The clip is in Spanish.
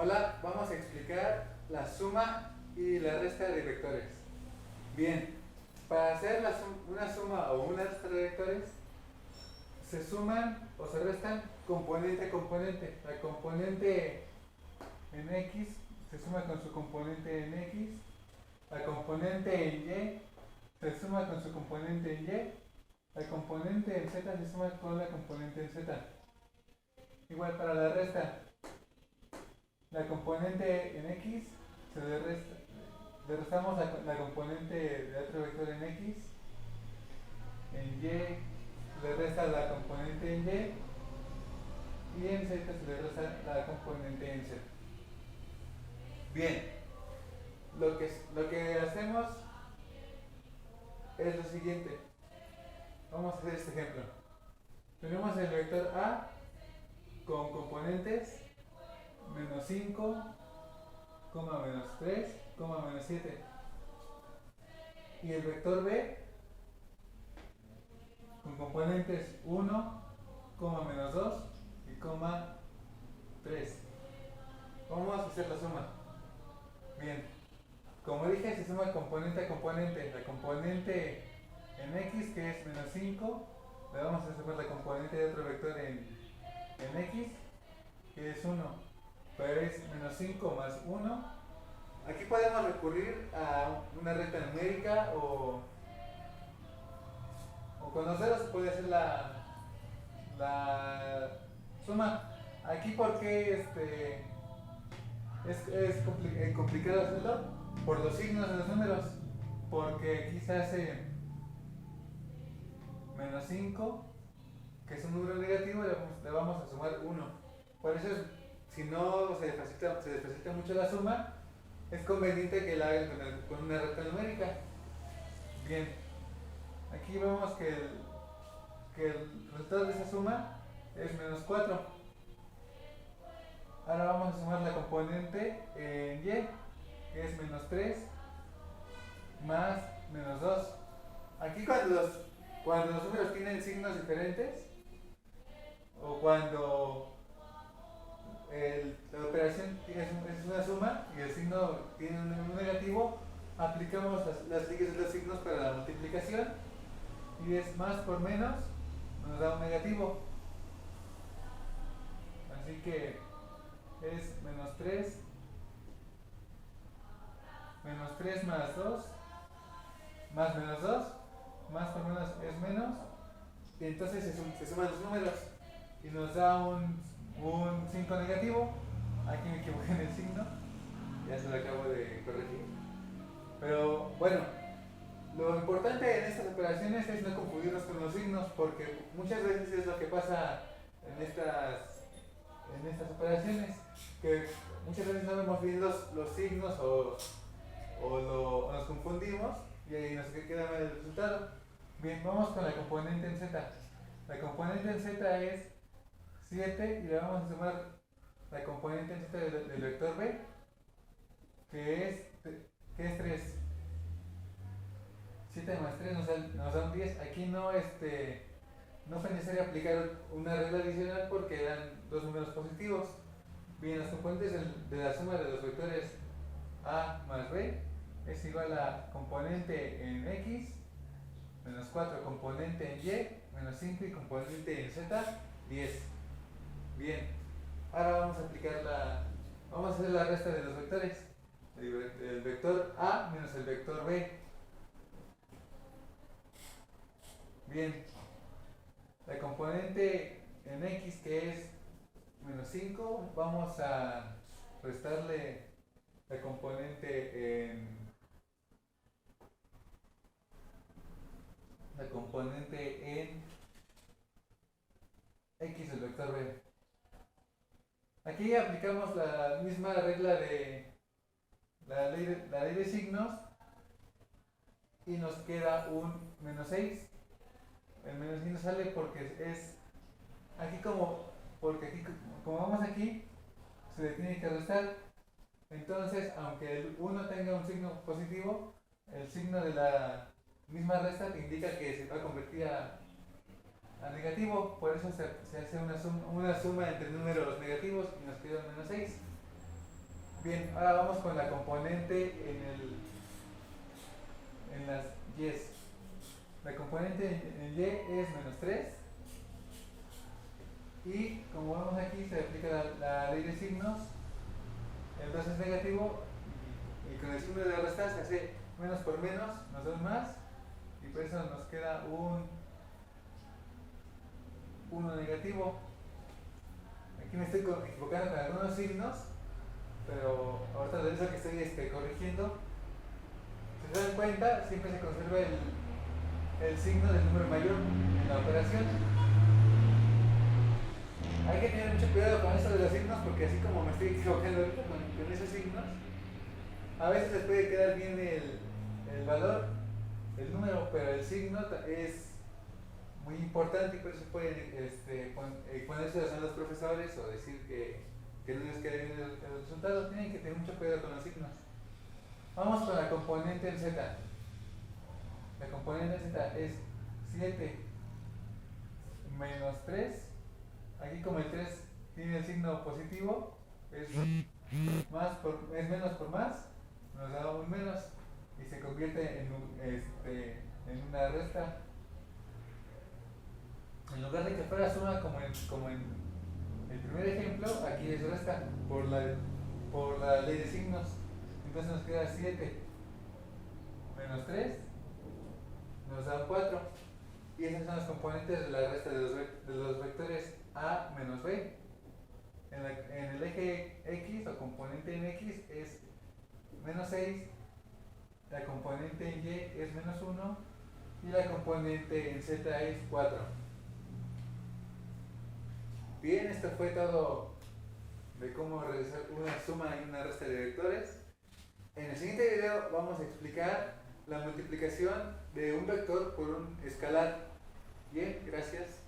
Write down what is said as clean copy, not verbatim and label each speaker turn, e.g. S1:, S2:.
S1: Hola, vamos a explicar la suma y la resta de vectores. Bien, para hacer una suma o una resta de vectores, se suman o se restan componente a componente. La componente en X se suma con su componente en X. La componente en Y se suma con su componente en Y. La componente en Z se suma con la componente en Z. Igual para la resta. La componente en X le restamos la componente de otro vector en X. En Y le resta la componente en Y. Y en Z se le resta la componente en Z. Bien, lo que hacemos es lo siguiente. Vamos a hacer este ejemplo. Tenemos el vector A con componentes menos 5, menos 3, menos 7. Y el vector B con componentes 1, menos 2 y 3. Vamos a hacer la suma. Bien, como dije, se suma componente a componente. La componente en X, que es menos 5, le vamos a sumar la componente de otro vector en X, que es 1. Pero es menos 5 más 1. Aquí podemos recurrir a una recta numérica o con los dedos se puede hacer la suma. Aquí porque es complicado hacerlo por los signos de los números, porque aquí se hace menos 5, que es un número negativo, le vamos a sumar 1. Por eso, si no se desfacilita mucho la suma, es conveniente que la hagan con una recta numérica. Bien, aquí vemos que el resultado de esa suma es menos 4. Ahora vamos a sumar la componente en Y, que es menos 3 más menos 2. Aquí cuando los números tienen signos diferentes, o cuando la operación es una suma y el signo tiene un negativo, aplicamos las leyes de los signos para la multiplicación, y es más por menos nos da un negativo. Así que es menos 3 más 2 más menos 2, más por menos es menos, y entonces se suman los números y nos da un 5 negativo. Aquí me equivoqué en el signo, ya se lo acabo de corregir. Pero bueno, lo importante en estas operaciones es no confundirnos con los signos, porque muchas veces es lo que pasa en estas operaciones, que muchas veces no vemos bien los signos o nos confundimos y ahí nos queda mal el resultado. Bien, vamos con la componente en Z. La componente en Z es 7 y le vamos a sumar la componente en Z del vector B, que es 3. 7 más 3 nos da un 10. Aquí no fue necesario aplicar una regla adicional porque eran dos números positivos. Bien, las componentes de la suma de los vectores A más B es igual a componente en X, menos 4, componente en Y, menos 5, y componente en Z, 10. Bien, ahora vamos a hacer la resta de los vectores. El vector A menos el vector B. Bien, la componente en X, que es menos 5, vamos a restarle la componente en X del vector B. Aquí aplicamos la misma regla de la ley de signos y nos queda un menos 6. El menos 6 nos sale porque es aquí como vamos aquí, se le tiene que restar. Entonces, aunque el 1 tenga un signo positivo, el signo de la misma resta te indica que se va a convertir a negativo. Por eso se hace una suma entre números negativos y nos queda un menos 6. Bien, ahora vamos con la componente en las y. La componente en y es menos 3. Y como vemos aquí, se aplica la ley de signos. El 2 es negativo y con el signo de la resta se hace menos por menos, nos da un más. Y por eso nos queda un 1 negativo. Aquí me estoy equivocando con algunos signos, pero ahorita de eso que estoy corrigiendo. Si se dan cuenta, siempre se conserva el signo del número mayor en la operación. Hay que tener mucho cuidado con esto de los signos, porque así como me estoy equivocando ahorita con esos signos, a veces les puede quedar bien el valor, el número, pero el signo es muy importante y por eso pueden ponerse a los profesores o decir que no les quede bien el resultado. Tienen que tener mucho cuidado con los signos. Vamos con la componente en z. La componente en z es 7 menos 3. Aquí como el 3 tiene el signo positivo, es menos por más, nos da un menos y se convierte en una resta. En lugar de que fuera suma como en el primer ejemplo, aquí es resta por la ley de signos. Entonces nos queda 7 menos 3 nos da 4. Y esas son las componentes de la resta de los vectores a menos b. En el eje x o componente en x es menos 6, la componente en y es menos 1 y la componente en z es 4. Bien, esto fue todo de cómo realizar una suma y una resta de vectores. En el siguiente video vamos a explicar la multiplicación de un vector por un escalar. Bien, gracias.